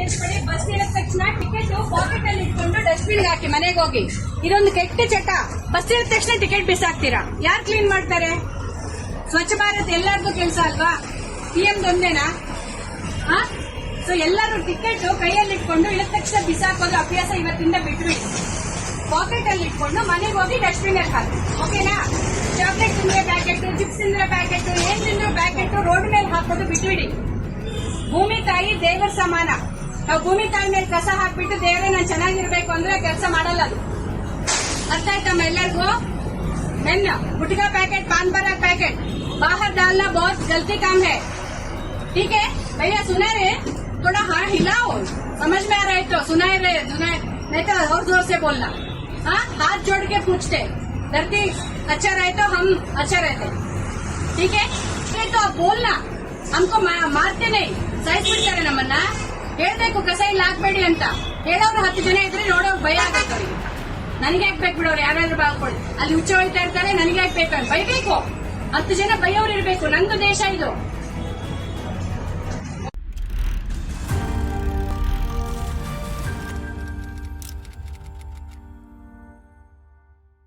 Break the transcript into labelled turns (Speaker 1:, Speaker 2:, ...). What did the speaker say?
Speaker 1: ಕೇಳಿಸ್ಕೊಳ್ಳಿ. ಬಸ್ ಇಳಿದ ತಕ್ಷಣ ಟಿಕೆಟ್ ಪಾಕೆಟ್ ಅಲ್ಲಿ ಇಟ್ಕೊಂಡು ಡಸ್ಟ್ಬಿನ್ ಹಾಕಿ ಮನೆಗೆ ಹೋಗಿ. ಇದೊಂದು ಕೆಟ್ಟ ಚಟ. ಬಸ್ ಇಳಿದ ತಕ್ಷಣ ಟಿಕೆಟ್ ಬಿಸಾಕ್ತೀರಾ. ಯಾರು ಕ್ಲೀನ್ ಮಾಡ್ತಾರೆ? ಸ್ವಚ್ಛ ಭಾರತ್ ಎಲ್ಲರಿಗೂ ಕೆಲಸ ಅಲ್ವಾ? PM ಒಂದೇನಾ? ಸೊ ಎಲ್ಲರೂ ಟಿಕೆಟ್ ಕೈಯಲ್ಲಿ ಇಟ್ಕೊಂಡು ಇಳಿದ ತಕ್ಷಣ ಬಿಸಾಕೋದು ಅಭ್ಯಾಸ ಇವತ್ತಿಂದ ಬಿಟ್ಬಿಡಿ. ಪಾಕೆಟ್ ಅಲ್ಲಿ ಇಟ್ಕೊಂಡು ಮನೆಗೆ ಹೋಗಿ ಡಸ್ಟ್ಬಿನ್ ಅಲ್ಲಿ ಹಾಕಿ. ಓಕೆನಾ? ಚಾಕ್ಲೇಟ್ ತಿಂದ್ರೆ ಪ್ಯಾಕೆಟ್, ಚಿಪ್ಸ್ ತಿಂದ್ರೆ ಪ್ಯಾಕೆಟ್, ಏನ್ ತಿಂದ್ರೆ ಪ್ಯಾಕೆಟ್ ರೋಡ್ ಮೇಲೆ ಹಾಕೋದು ಬಿಟ್ಬಿಡಿ. ಭೂಮಿ ತಾಯಿ ದೇವರ ಸಮಾನ. ನಾವು ಭೂಮಿ ತಾಯಿ ಮೇಲೆ ಕಸ ಹಾಕ್ಬಿಟ್ಟು ದೇವರೇ ನಾನು ಚೆನ್ನಾಗಿರ್ಬೇಕು ಅಂದ್ರೆ ಕೆಲಸ ಮಾಡಲ್ಲ ಅದು. ಅರ್ಥ ಆಯ್ತಮ್ಮ ಎಲ್ಲರಿಗೂ? मेन गुटखा पैकेट, पान पराग पैकेट बाहर डालना बहुत गलती काम है. ठीक है भैया? सुना रहे? थोड़ा हाँ हिलाओ. समझ में आ रहा है तो सुनाए रहे, नहीं तो और जोर से बोलना. हाँ, हाथ जोड़ के पूछते. धरती अच्छा रहे तो हम अच्छा रहते. ठीक है? तो आप बोलना. हमको मारते नहीं, ಸೈಜ್ ಬಿಡ್ತಾರೆ ನಮ್ಮನ್ನ. ಹೇಳ್ಬೇಕು ಕಸ ಇಲ್ಲಿ ಹಾಕ್ಬೇಡಿ ಅಂತ. ಹೇಳೋರು 10 ಜನ ಇದ್ರೆ ನೋಡೋರು ಭಯ ಆಗತ್ತೆ ಅವರಿಗೆ. ನನಗೆ ಹಾಕ್ಬೇಕು ಬಿಡೋರು, ಯಾರಾದ್ರೂ ಬಾಳ್ಕೊಳ್ಳಿ. ಅಲ್ಲಿ ಹುಚ್ಚ ಹೊಯ್ತಾ ಇರ್ತಾರೆ, ನನಗೆ ಹಾಕ್ಬೇಕು ಅಂತ ಬೈಬೇಕು. 10 ಜನ ಬೈಯೋರು ಇರ್ಬೇಕು. ನಂದು ದೇಶ ಇದು.